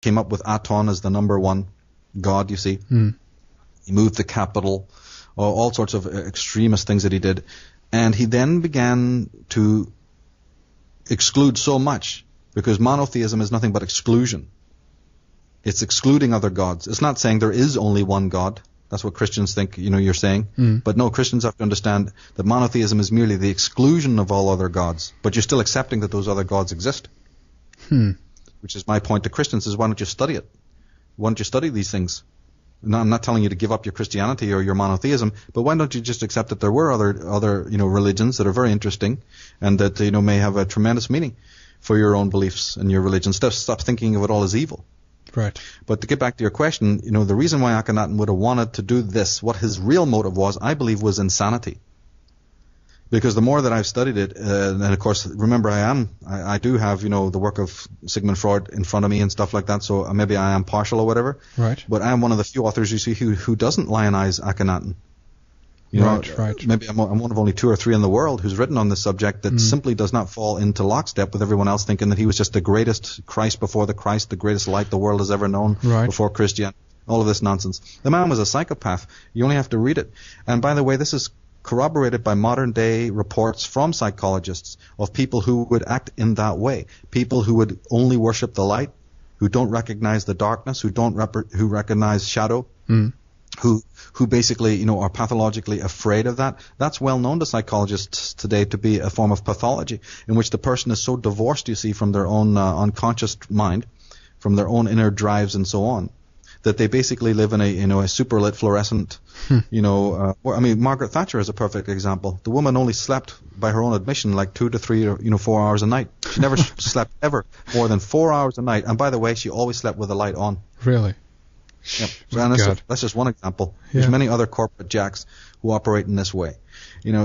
came up with Aton as the number one god, you see. He moved the capital, all sorts of extremist things that he did. And he then began to exclude so much, because monotheism is nothing but exclusion. It's excluding other gods. It's not saying there is only one God. That's what Christians think, you're saying. But no, Christians have to understand that monotheism is merely the exclusion of all other gods. But you're still accepting that those other gods exist. Which is my point to Christians, is why don't you study it? Why don't you study these things? No, I'm not telling you to give up your Christianity or your monotheism, but why don't you just accept that there were other religions that are very interesting and that may have a tremendous meaning for your own beliefs and your religion. Stop thinking of it all as evil. Right. But to get back to your question, the reason why Akhenaten would have wanted to do this, what his real motive was, I believe, was insanity. Because the more that I've studied it, and of course, remember, I do have, the work of Sigmund Freud in front of me and stuff like that, so maybe I am partial or whatever. Right. But I am one of the few authors, you see, who doesn't lionize Akhenaten. Right. Maybe I'm one of only 2 or 3 in the world who's written on this subject that simply does not fall into lockstep with everyone else thinking that he was just the greatest Christ before the Christ, the greatest light the world has ever known before Christianity. All of this nonsense. The man was a psychopath. You only have to read it. And by the way, this is corroborated by modern day reports from psychologists of people who would act in that way. People who would only worship the light, who don't recognize the darkness, who recognize shadow, who basically, are pathologically afraid of that. That's well known to psychologists today to be a form of pathology in which the person is so divorced, you see, from their own unconscious mind, from their own inner drives and so on, that they basically live in a super lit fluorescent, Margaret Thatcher is a perfect example. The woman only slept, by her own admission, like 2 to 3 or 4 hours a night. She never slept ever more than 4 hours a night. And by the way, she always slept with the light on. Really? Yep. That's just one example. Yeah. There's many other corporate jacks who operate in this way.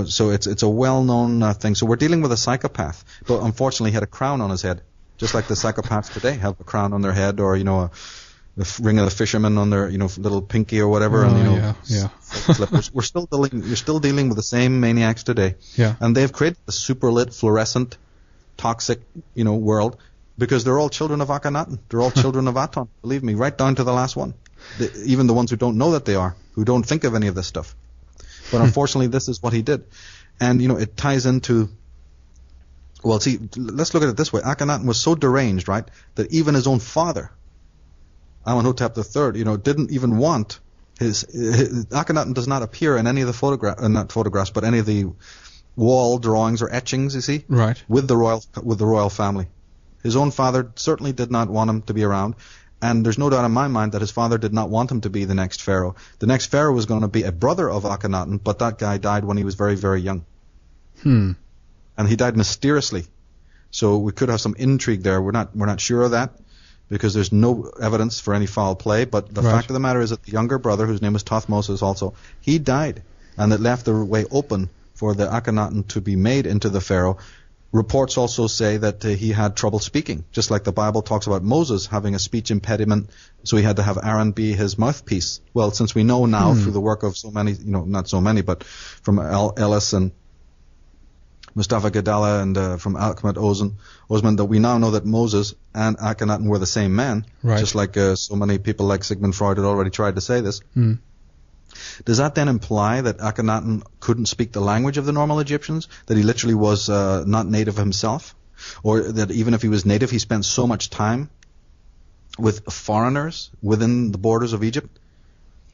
So it's a well-known thing. So we're dealing with a psychopath, but unfortunately he had a crown on his head, just like the psychopaths today have a crown on their head, or the ring of the fisherman on their little pinky or whatever. We're still dealing with the same maniacs today. Yeah. And they've created a super lit, fluorescent, toxic world, because they're all children of Akhenaten. They're all children of Aton. Believe me, right down to the last one. Even the ones who don't know that they are, who don't think of any of this stuff. But unfortunately, this is what he did. And, it ties into... Well, see, let's look at it this way. Akhenaten was so deranged, right, that even his own father, Amenhotep III, didn't even want his Akhenaten does not appear in any of the not photographs, but any of the wall drawings or etchings, you see, right, with the royal family. His own father certainly did not want him to be around, and there's no doubt in my mind that his father did not want him to be the next pharaoh. The next pharaoh was going to be a brother of Akhenaten, but that guy died when he was very, very young. And he died mysteriously. So we could have some intrigue there. We're not sure of that, because there's no evidence for any foul play. But the fact of the matter is that the younger brother, whose name was Thothmosis also, he died, and it left the way open for the Akhenaten to be made into the pharaoh. Reports also say that he had trouble speaking, just like the Bible talks about Moses having a speech impediment, so he had to have Aaron be his mouthpiece. Well, since we know now through the work of so many, not so many, but from Ellis and Mustafa Gadala and from Ahmed Osman, that we now know that Moses and Akhenaten were the same man, just like so many people like Sigmund Freud had already tried to say this. Does that then imply that Akhenaten couldn't speak the language of the normal Egyptians, that he literally was not native himself, or that even if he was native, he spent so much time with foreigners within the borders of Egypt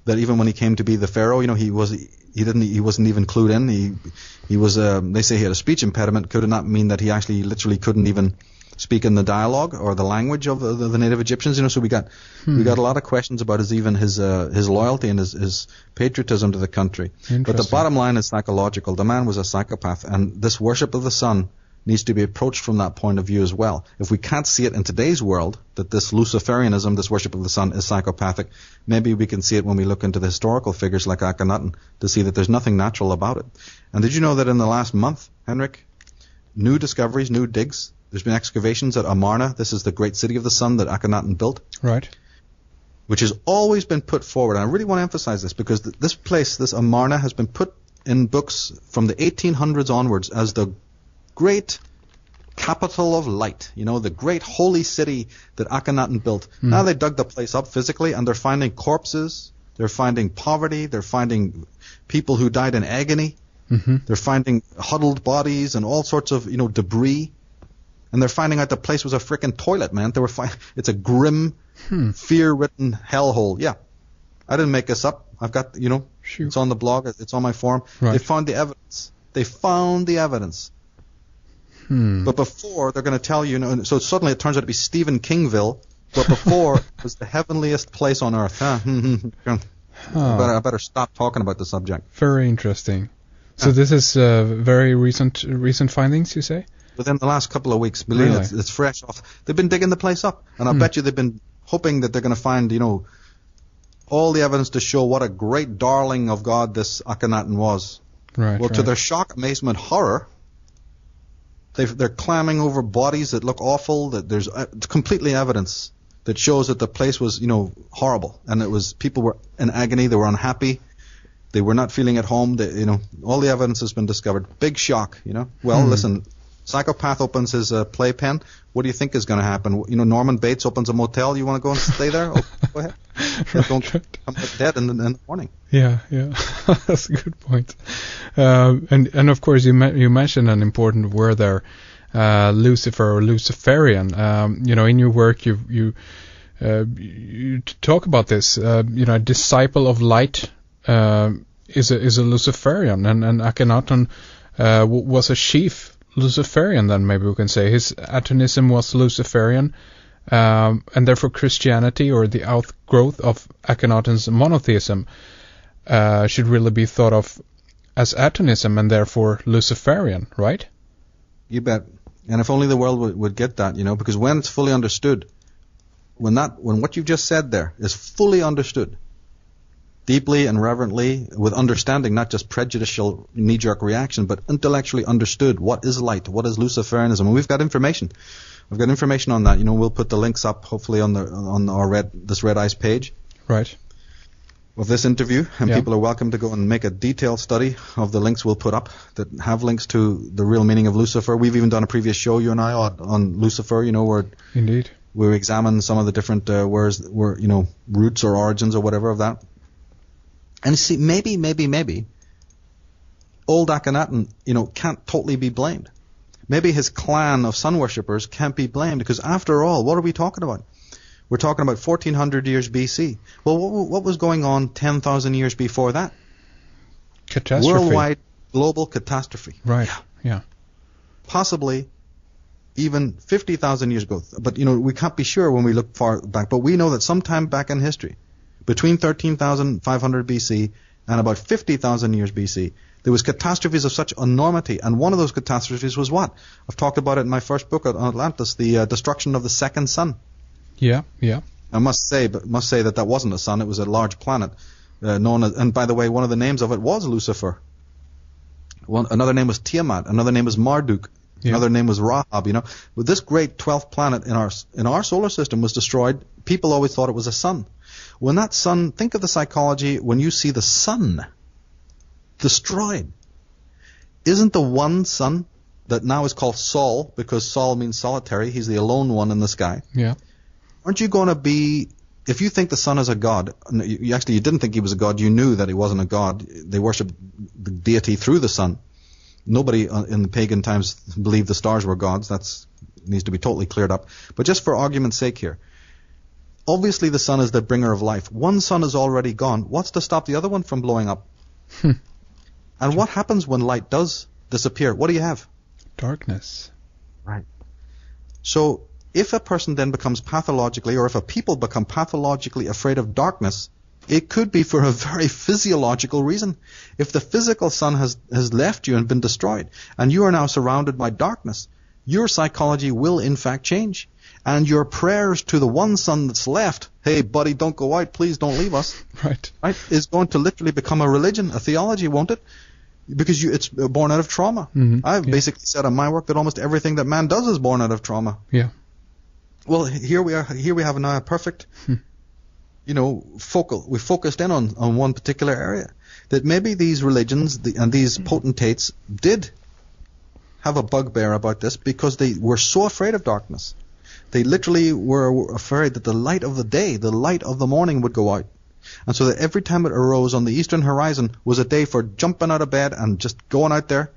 that even when he came to be the pharaoh, he wasn't even clued in. He was they say he had a speech impediment. Could it not mean that he actually literally couldn't even speak in the dialogue or the language of the native Egyptians? So we got a lot of questions about his loyalty and his patriotism to the country. But the bottom line is psychological. The man was a psychopath, and this worship of the sun needs to be approached from that point of view as well. If we can't see it in today's world, that this Luciferianism, this worship of the sun, is psychopathic, maybe we can see it when we look into the historical figures like Akhenaten to see that there's nothing natural about it. And did you know that in the last month, Henrik, new discoveries, new digs, there's been excavations at Amarna. This is the great city of the sun that Akhenaten built. Right. Which has always been put forward. And I really want to emphasize this, because this place, this Amarna, has been put in books from the 1800s onwards as the great capital of light, the great holy city that Akhenaten built. Now they dug the place up physically, and they're finding corpses, they're finding poverty, they're finding people who died in agony, they're finding huddled bodies and all sorts of, debris, and they're finding out the place was a frickin' toilet, man. It's a grim, fear-ridden hellhole. Yeah, I didn't make this up. I've got, it's on the blog, it's on my forum. Right. They found the evidence. But before, they're going to tell you, so suddenly it turns out to be Stephen Kingville, but before it was the heavenliest place on earth. I better stop talking about the subject. Very interesting. So this is very recent findings, you say? Within the last couple of weeks. Believe me, it's fresh off. They've been digging the place up, and I bet you they've been hoping that they're going to find, all the evidence to show what a great darling of God this Akhenaten was. Right. Well, to their shock, amazement, horror, they're climbing over bodies that look awful. That there's completely evidence that shows that the place was, horrible, and it was people were in agony. They were unhappy. They were not feeling at home. All the evidence has been discovered. Big shock. Well, listen. Psychopath opens his playpen. What do you think is going to happen? Norman Bates opens a motel. You want to go and stay there? Oh, go ahead. Don't come back dead in the morning. Yeah. That's a good point. And of course, you mentioned an important word there, Lucifer or Luciferian. In your work, you talk about this. A disciple of light is a Luciferian, and Akhenaten was a chief Luciferian, then maybe we can say. His atonism was Luciferian, and therefore Christianity, or the outgrowth of Akhenaten's monotheism, should really be thought of as atonism and therefore Luciferian, right? You bet. And if only the world would get that, because when it's fully understood, when what you've just said there is fully understood, deeply and reverently, with understanding, not just prejudicial knee-jerk reaction, but intellectually understood what is light, what is Luciferianism, and we've got information. I've got information on that. We'll put the links up, hopefully, on our this Red Ice page. Right. Of this interview, and people are welcome to go and make a detailed study of the links we'll put up that have links to the real meaning of Lucifer. We've even done a previous show, you and I, on Lucifer. Where indeed we examine some of the different roots or origins or whatever of that. And see, maybe, old Akhenaten, can't totally be blamed. Maybe his clan of sun worshippers can't be blamed, because after all, what are we talking about? We're talking about 1400 years BC. Well, what was going on 10,000 years before that? Catastrophe. Worldwide global catastrophe. Right, yeah. Possibly even 50,000 years ago. But, we can't be sure when we look far back. But we know that sometime back in history, between 13,500 BC and about 50,000 years BC, there was catastrophes of such enormity, and one of those catastrophes was what? I've talked about it in my first book on Atlantis, the destruction of the second sun. Yeah. I must say that wasn't a sun; it was a large planet known as. And by the way, one of the names of it was Lucifer. Another name was Tiamat. Another name was Marduk. Yeah. Another name was Rahab. But this great 12th planet in our solar system was destroyed. People always thought it was a sun. When that sun, think of the psychology when you see the sun destroyed. Isn't the one sun that now is called Sol, because Sol means solitary, he's the alone one in the sky. Yeah. Aren't you going to be, if you think the sun is a god, you didn't think he was a god, you knew that he wasn't a god. They worshiped the deity through the sun. Nobody in the pagan times believed the stars were gods. That needs to be totally cleared up. But just for argument's sake here, obviously the sun is the bringer of life. One sun is already gone. What's to stop the other one from blowing up? And what happens when light does disappear? What do you have? Darkness. Right. So if a person then becomes pathologically, or if a people become pathologically afraid of darkness, it could be for a very physiological reason. If the physical sun has left you and been destroyed, and you are now surrounded by darkness, your psychology will in fact change. And your prayers to the one sun that's left, hey buddy, don't go out, please don't leave us, right, is going to literally become a religion, a theology, won't it? Because it's born out of trauma. I've basically said in my work that almost everything that man does is born out of trauma. Yeah. Well, here we have now a perfect, we focused in on one particular area. That maybe these religions and these potentates did have a bugbear about this because they were so afraid of darkness. They literally were afraid that the light of the day, the light of the morning would go out. And so that every time it arose on the eastern horizon was a day for jumping out of bed and just going out there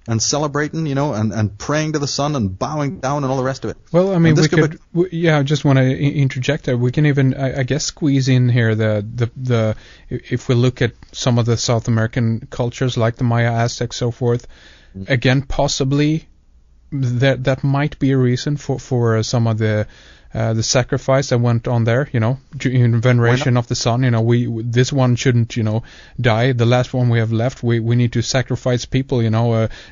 and celebrating, and praying to the sun and bowing down and all the rest of it. Well, I mean, I just want to interject there. We can even, I guess, squeeze in here the if we look at some of the South American cultures like the Maya, Aztecs, so forth. Again, possibly that might be a reason for some of the sacrifice that went on there, in veneration of the sun. This one shouldn't, die. The last one we have left, we need to sacrifice people,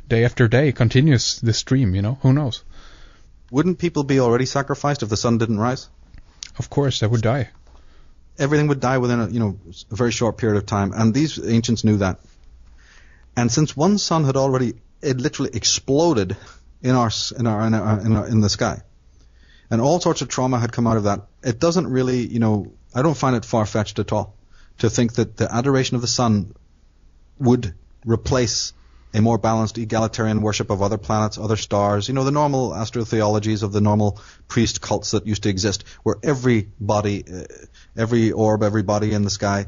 day after day, continuous the stream, who knows? Wouldn't people be already sacrificed if the sun didn't rise? Of course, they would die. Everything would die within a very short period of time, and these ancients knew that. And since one sun had it literally exploded in the sky, and all sorts of trauma had come out of that. It doesn't really, I don't find it far-fetched at all to think that the adoration of the sun would replace a more balanced egalitarian worship of other planets, other stars, the normal astrotheologies of the normal priest cults that used to exist, where every orb, every body in the sky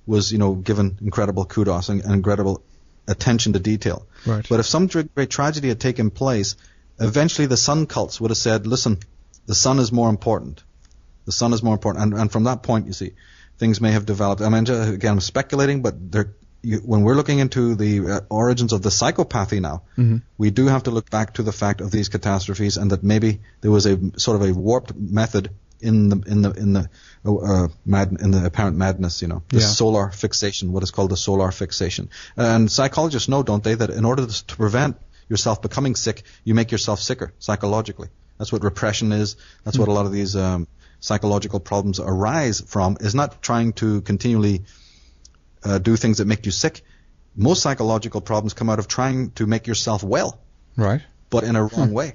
was, given incredible kudos and incredible attention to detail. Right. But if some great tragedy had taken place, eventually the sun cults would have said, listen, the sun is more important. The sun is more important. And from that point, you see, things may have developed. I mean, again, I'm speculating, but when we're looking into the origins of the psychopathy now, we do have to look back to the fact of these catastrophes, and that maybe there was a sort of a warped method in the apparent madness, the solar fixation, what is called the solar fixation. And psychologists know, don't they, that in order to prevent yourself becoming sick, you make yourself sicker psychologically. That's what repression is. That's what a lot of these psychological problems arise from, is not trying to continually do things that make you sick. Most psychological problems come out of trying to make yourself well. Right. But in a wrong way.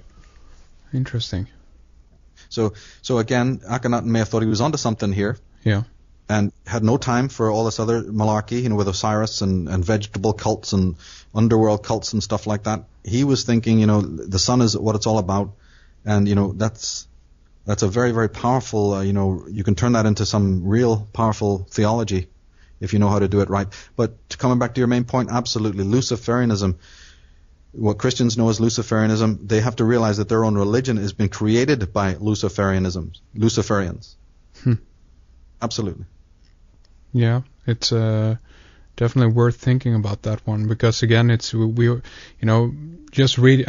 Interesting. So again, Akhenaten may have thought he was onto something here. Yeah. And had no time for all this other malarkey, with Osiris and vegetable cults and underworld cults and stuff like that. He was thinking, the sun is what it's all about. And, that's a very, very powerful, you can turn that into some real powerful theology if you know how to do it right. But coming back to your main point, absolutely. Luciferianism, what Christians know as Luciferianism, they have to realize that their own religion has been created by Luciferians. Absolutely. Yeah, it's definitely worth thinking about that one, because again, I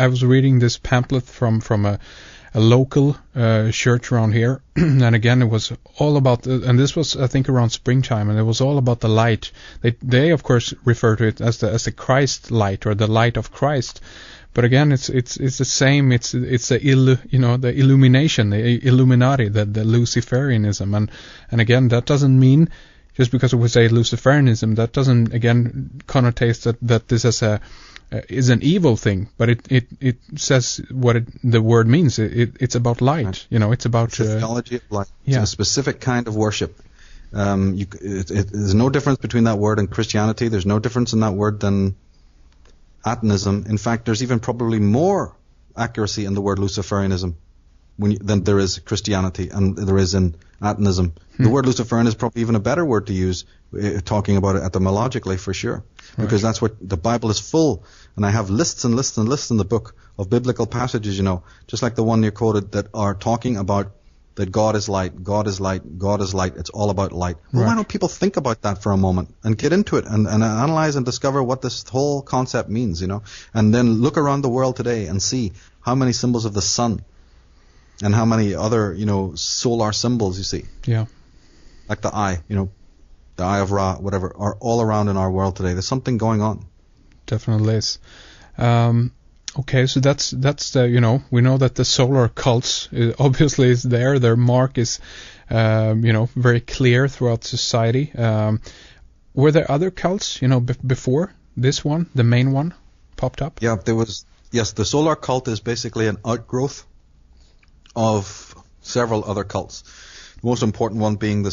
was reading this pamphlet from a local church around here, and again, it was all about, and this was, I think, around springtime, and it was all about the light. They of course refer to it as the Christ light, or the light of Christ. But again, it's the same. It's the illumination, the Illuminati, the Luciferianism, and again, that doesn't mean, just because we say Luciferianism, that doesn't again connotate that this is an evil thing. But it says what the word means. It's about light. Right. It's about the theology of light. It's a specific kind of worship. There's no difference between that word and Christianity. There's no difference in that word than Atonism. In fact, there's even probably more accuracy in the word Luciferianism than there is Christianity and there is in Atonism. The word Luciferian is probably even a better word to use, talking about it etymologically for sure, because that's what the Bible is full. And I have lists and lists and lists in the book of biblical passages, just like the one you quoted, that are talking about that God is light, God is light, God is light. It's all about light. Well, why don't people think about that for a moment and get into it and analyze and discover what this whole concept means, and then look around the world today and see how many symbols of the sun and how many other, solar symbols you see. Yeah. Like the eye, the eye of Ra, whatever, are all around in our world today. There's something going on. Definitely is. Okay, so that's the, we know that the solar cults obviously is there. Their mark is, very clear throughout society. Were there other cults, before this one, the main one, popped up? Yeah, there was. Yes, the solar cult is basically an outgrowth of several other cults. The most important one being the